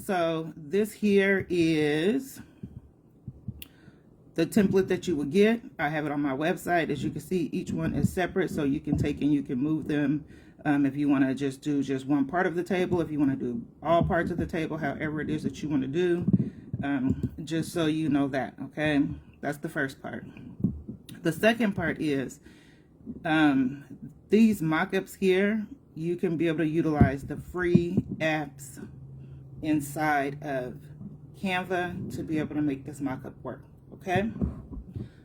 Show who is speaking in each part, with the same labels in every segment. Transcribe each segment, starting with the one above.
Speaker 1: So this here is the template that you would get. I have it on my website. As you can see, each one is separate, so you can take and you can move them if you want to just do just one part of the table, if you want to do all parts of the table, however it is that you want to do, just so you know that, okay? That's the first part. The second part is these mock-ups here, you can be able to utilize the free apps inside of Canva to be able to make this mock-up work, okay?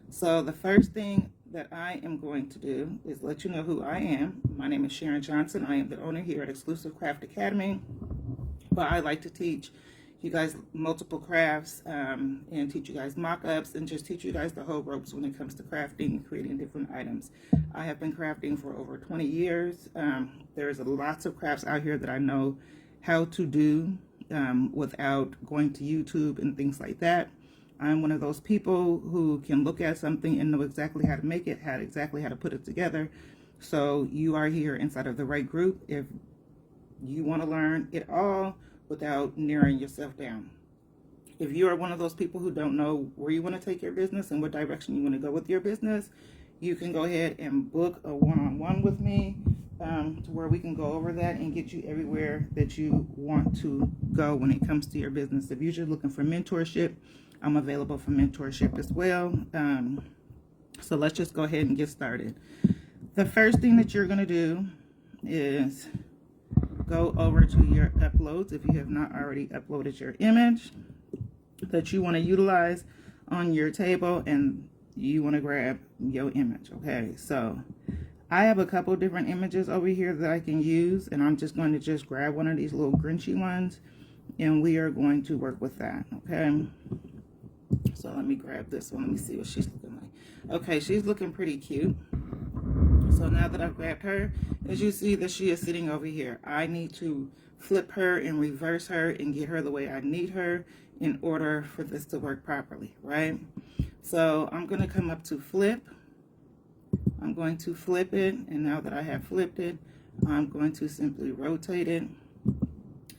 Speaker 1: So the first thing that I am going to do is let you know who I am. My name is Sharon Johnson. I am the owner here at Exclusive Craft Academy, but I like to teach you guys multiple crafts and teach you guys mock-ups and just teach you guys the whole ropes when it comes to crafting and creating different items. I have been crafting for over 20 years. There's lots of crafts out here that I know how to do without going to YouTube and things like that. I'm one of those people who can look at something and know exactly how to make it, exactly how to put it together. So you are here inside of the right group if you want to learn it all without narrowing yourself down. If you are one of those people who don't know where you want to take your business and what direction you want to go with your business, you can go ahead and book a one-on-one with me to where we can go over that and get you everywhere that you want to go when it comes to your business. If you're just looking for mentorship, I'm available for mentorship as well. So let's just go ahead and get started. The first thing that you're going to do is go over to your uploads if you have not already uploaded your image that you want to utilize on your table, and you want to grab your image. Okay, so I have a couple different images over here that I can use, and I'm just going to just grab one of these little Grinchy ones, and we are going to work with that. Okay, so let me grab this one. Let me see what she's looking like. Okay, she's looking pretty cute. So now that I've grabbed her, as you see that she is sitting over here, I need to flip her and reverse her and get her the way I need her in order for this to work properly, right? So I'm going to come up to flip. I'm going to flip it, and now that I have flipped it, I'm going to simply rotate it.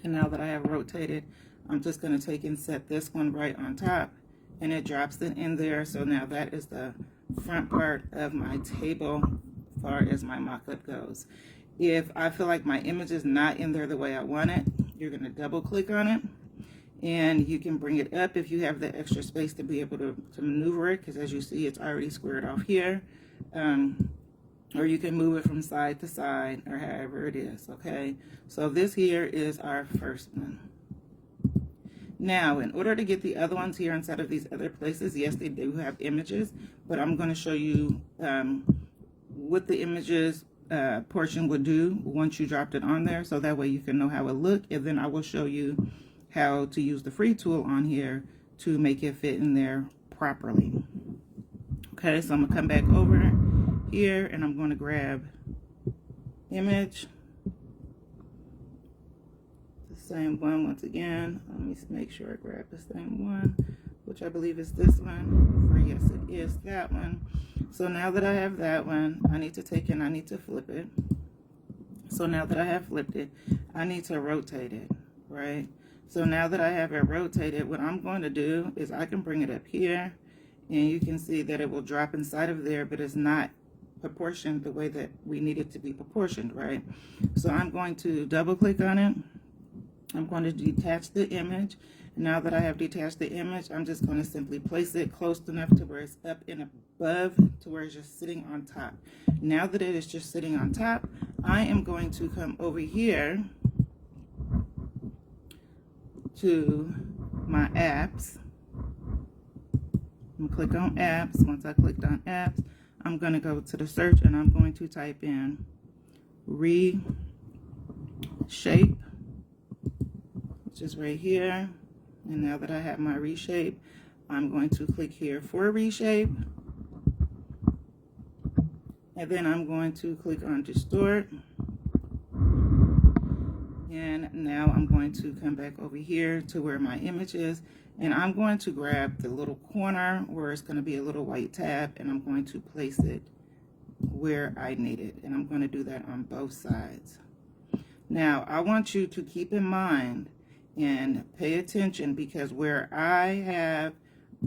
Speaker 1: And now that I have rotated, I'm just going to take and set this one right on top, and it drops it in there. So now that is the front part of my table as far as my mock-up goes. If I feel like my image is not in there the way I want it, you're going to double click on it, and you can bring it up if you have the extra space to be able to maneuver it, because as you see, it's already squared off here. Or you can move it from side to side, or however it is. Okay, so this here is our first one. Now, in order to get the other ones here inside of these other places, yes, they do have images, but I'm going to show you what the images portion would do once you dropped it on there, so that way you can know how it looked, and then I will show you how to use the free tool on here to make it fit in there properly. Okay, so I'm going to come back over here, and I'm going to grab image. Same one once again. Let me make sure I grab the same one, which I believe is this one. Or yes, it is that one. So now that I have that one, I need to take and I need to flip it. So now that I have flipped it, I need to rotate it, right? So now that I have it rotated, what I'm going to do is I can bring it up here, and you can see that it will drop inside of there, but it's not proportioned the way that we need it to be proportioned, right? So I'm going to double click on it. I'm going to detach the image. Now that I have detached the image, I'm just going to simply place it close enough to where it's up and above to where it's just sitting on top. Now that it is just sitting on top, I am going to come over here to my apps. I'm going to click on apps. Once I clicked on apps, I'm going to go to the search, and I'm going to type in reshape, which is right here. And now that I have my reshape, I'm going to click here for reshape, and then I'm going to click on distort, and now I'm going to come back over here to where my image is, and I'm going to grab the little corner where it's going to be a little white tab, and I'm going to place it where I need it, and I'm going to do that on both sides. Now I want you to keep in mind, And pay attention, because where I have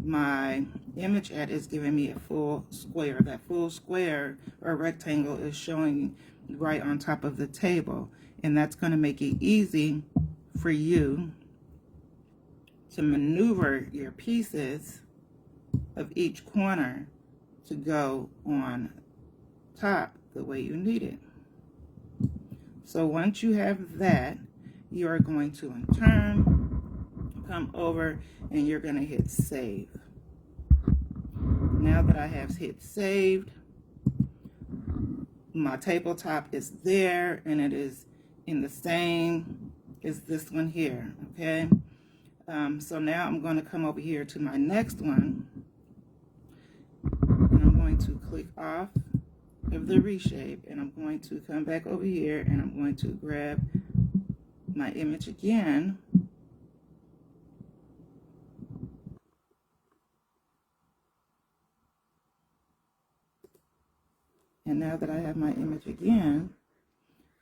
Speaker 1: my image at is giving me a full square. That full square or rectangle is showing right on top of the table. And that's going to make it easy for you to maneuver your pieces of each corner to go on top the way you need it. So once you have that, you are going to in turn come over and you're going to hit save. Now that I have hit saved, my tabletop is there and it is in the same as this one here, okay? So now I'm going to come over here to my next one, and I'm going to click off of the reshape, and I'm going to come back over here and I'm going to grab my image again, and now that I have my image again,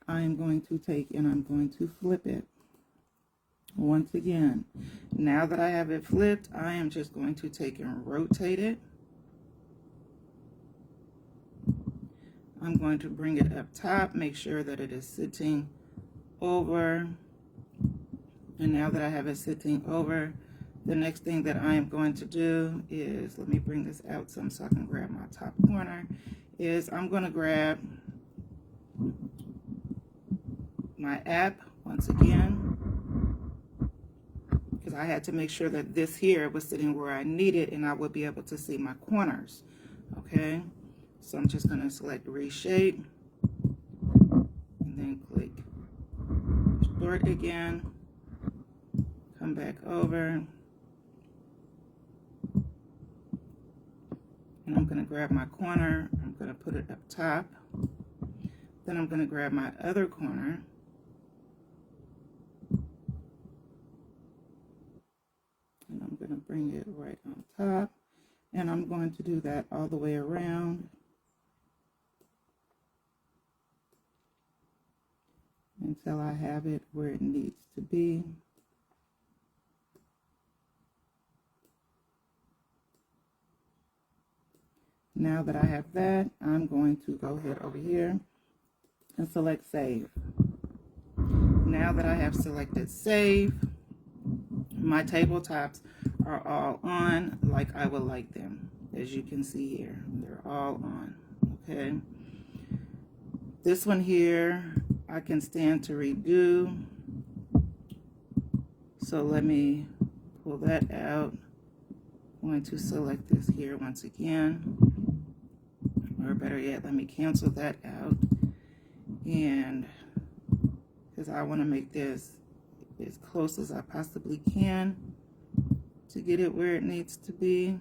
Speaker 1: I'm going to take and I'm going to flip it once again. Now that I have it flipped, I am just going to take and rotate it. I'm going to bring it up top, make sure that it is sitting over. And now that I have it sitting over, the next thing that I am going to do is, let me bring this out so I can grab my top corner, is I'm going to grab my app once again, because I had to make sure that this here was sitting where I need it and I would be able to see my corners. Okay, so I'm just going to select reshape and then click distort again, come back over, and I'm going to grab my corner, I'm going to put it up top, then I'm going to grab my other corner, and I'm going to bring it right on top, and I'm going to do that all the way around until I have it where it needs to be. Now that I have that, I'm going to go ahead over here and select save. Now that I have selected save, my tabletops are all on like I would like them. As you can see here, they're all on, okay? This one here, I can stand to redo. So let me pull that out. I'm going to select this here once again. Or better yet, let me cancel that out. And because I want to make this as close as I possibly can to get it where it needs to be.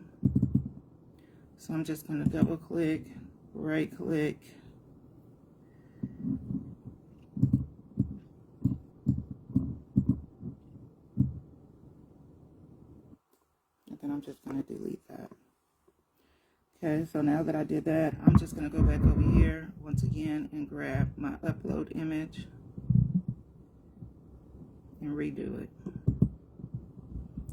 Speaker 1: So I'm just going to double click, right click, and then I'm just going to delete that. Okay, so now that I did that, I'm just going to go back over here once again and grab my upload image and redo it.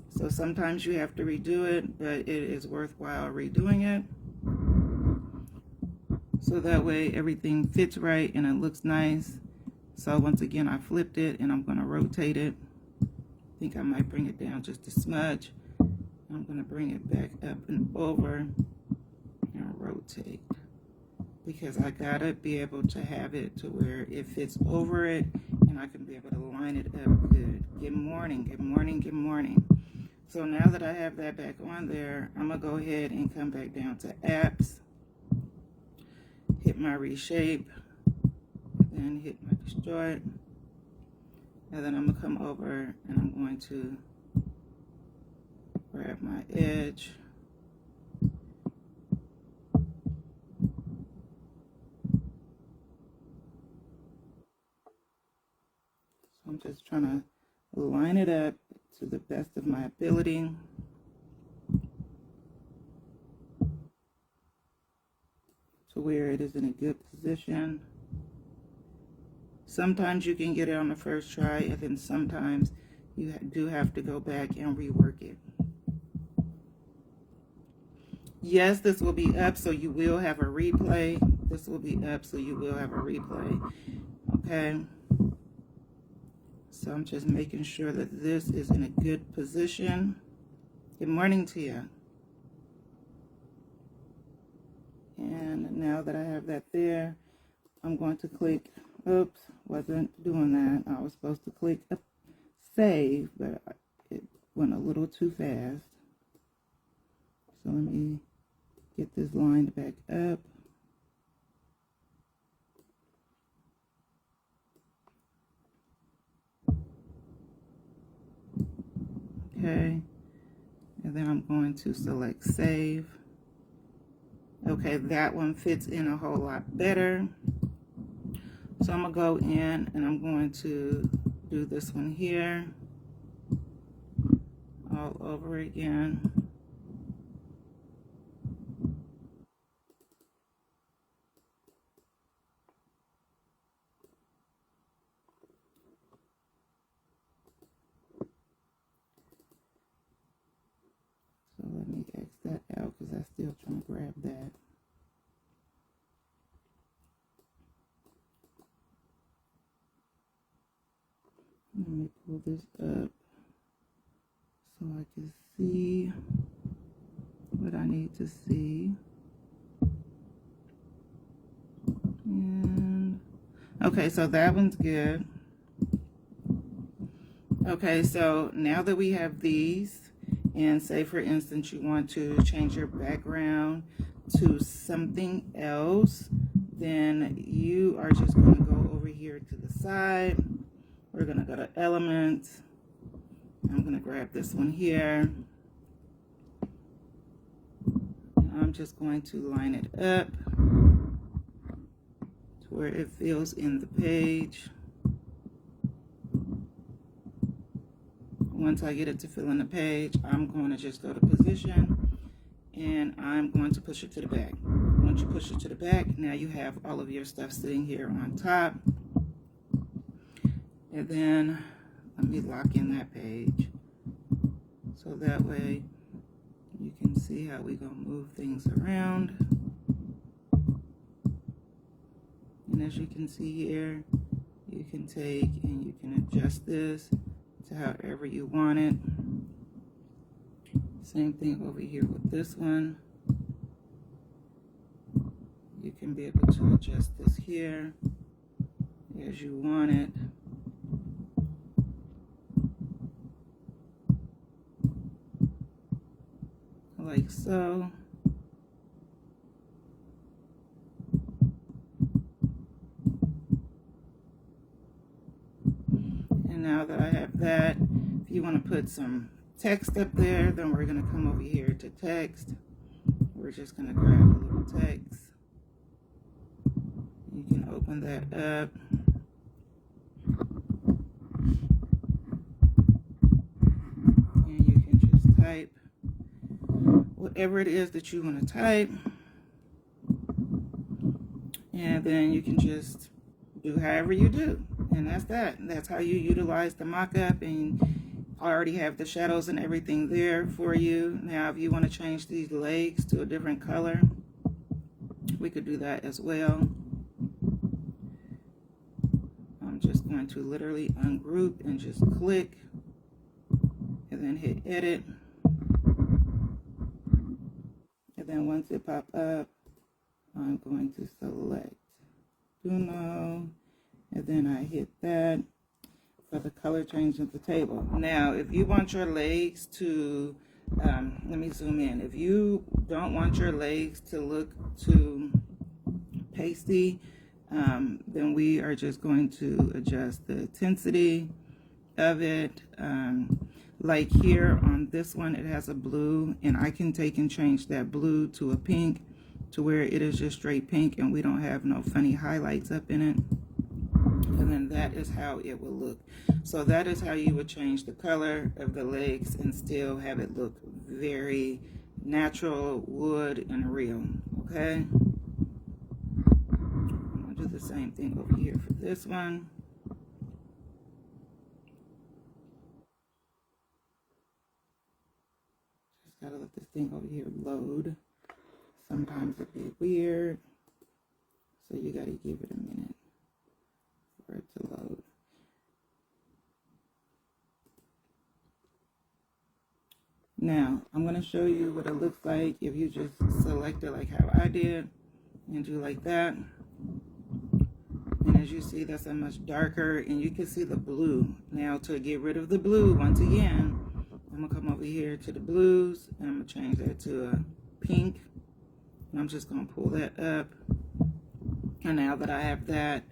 Speaker 1: So sometimes you have to redo it, but it is worthwhile redoing it. So that way everything fits right and it looks nice. So once again, I flipped it and I'm going to rotate it. I think I might bring it down just a smudge. I'm going to bring it back up and over and rotate, because I gotta be able to have it to where it fits over it and I can be able to line it up good. Good morning, good morning, good morning. So now that I have that back on there, I'm gonna go ahead and come back down to apps, hit my reshape, then hit my distort, and then I'm gonna come over and I'm going to grab my edge, I'm just trying to line it up to the best of my ability. To where it is in a good position. Sometimes you can get it on the first try, and then sometimes you do have to go back and rework it. Yes, this will be up, so you will have a replay. This will be up, so you will have a replay. Okay. So I'm just making sure that this is in a good position. Good morning to you. And now that I have that there, I'm going to click, oops, wasn't doing that. I was supposed to click save, but it went a little too fast. So let me get this lined back up. Okay, and then I'm going to select save. Okay, that one fits in a whole lot better. So I'm gonna go in and I'm going to do this one here all over again. So let me X that out because I'm still trying to grab that. Let me pull this up so I can see what I need to see. And okay, so that one's good. Okay, so now that we have these, and say for instance you want to change your background to something else, then you are just going to go over here to the side. We're going to go to elements. I'm going to grab this one here. I'm just going to line it up to where it fills in the page. Once I get it to fill in the page, I'm going to just go to position and I'm going to push it to the back. Once you push it to the back, now you have all of your stuff sitting here on top. And then let me lock in that page so that way you can see how we're going to move things around. And as you can see here, you can take and you can adjust this to however you want it. Same thing over here with this one. You can be able to adjust this here as you want it. Like so. And now that I have that, if you want to put some text up there, then we're going to come over here to text. We're just going to grab a little text. You can open that up. And you can just type whatever it is that you want to type. And then you can just do however you do. And that's that. That's how you utilize the mock-up, and I already have the shadows and everything there for you. Now, if you want to change these legs to a different color, we could do that as well. I'm just going to literally ungroup and just click and then hit edit. And then once it pops up, I'm going to select Uno, and then I hit that for the color change of the table. Now, if you want your legs to, let me zoom in. If you don't want your legs to look too pasty, then we are just going to adjust the intensity of it. Like here on this one, it has a blue, and I can take and change that blue to a pink to where it is just straight pink and we don't have no funny highlights up in it. And then that is how it will look. So that is how you would change the color of the legs and still have it look very natural, wood, and real. Okay? I'm going to do the same thing over here for this one. gotta let this thing over here load. Sometimes it'd be weird, so you gotta give it a minute for it to load. Now, I'm going to show you what it looks like if you just select it like how I did and do like that. And as you see, that's a much darker, and you can see the blue. Now, to get rid of the blue, once again, I'm going to come over here to the blues, and I'm going to change that to a pink. And I'm just going to pull that up. And now that I have that,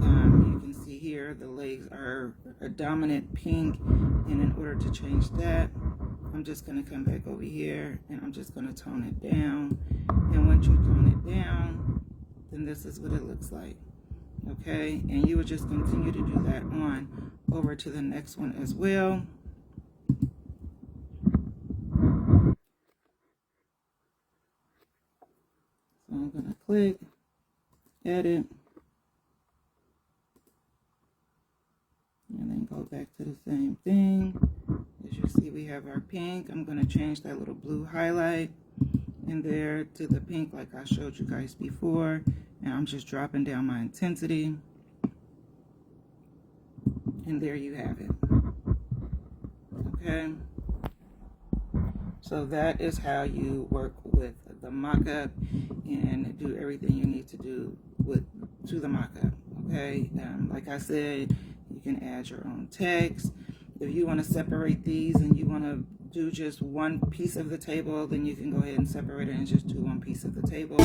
Speaker 1: you can see here the legs are a dominant pink, and in order to change that, I'm just going to come back over here and I'm just going to tone it down. And once you tone it down, then this is what it looks like. Okay, and you would just continue to do that on over to the next one as well. So I'm going to click, edit, and then go back to the same thing. As you see, we have our pink. I'm going to change that little blue highlight in there to the pink like I showed you guys before. And I'm just dropping down my intensity. And there you have it. Okay. So that is how you work with the mock-up and do everything you need to do to the mock-up. Okay. Like I said, you can add your own text. If you want to separate these and you want to do just one piece of the table, then you can go ahead and separate it and just do one piece of the table.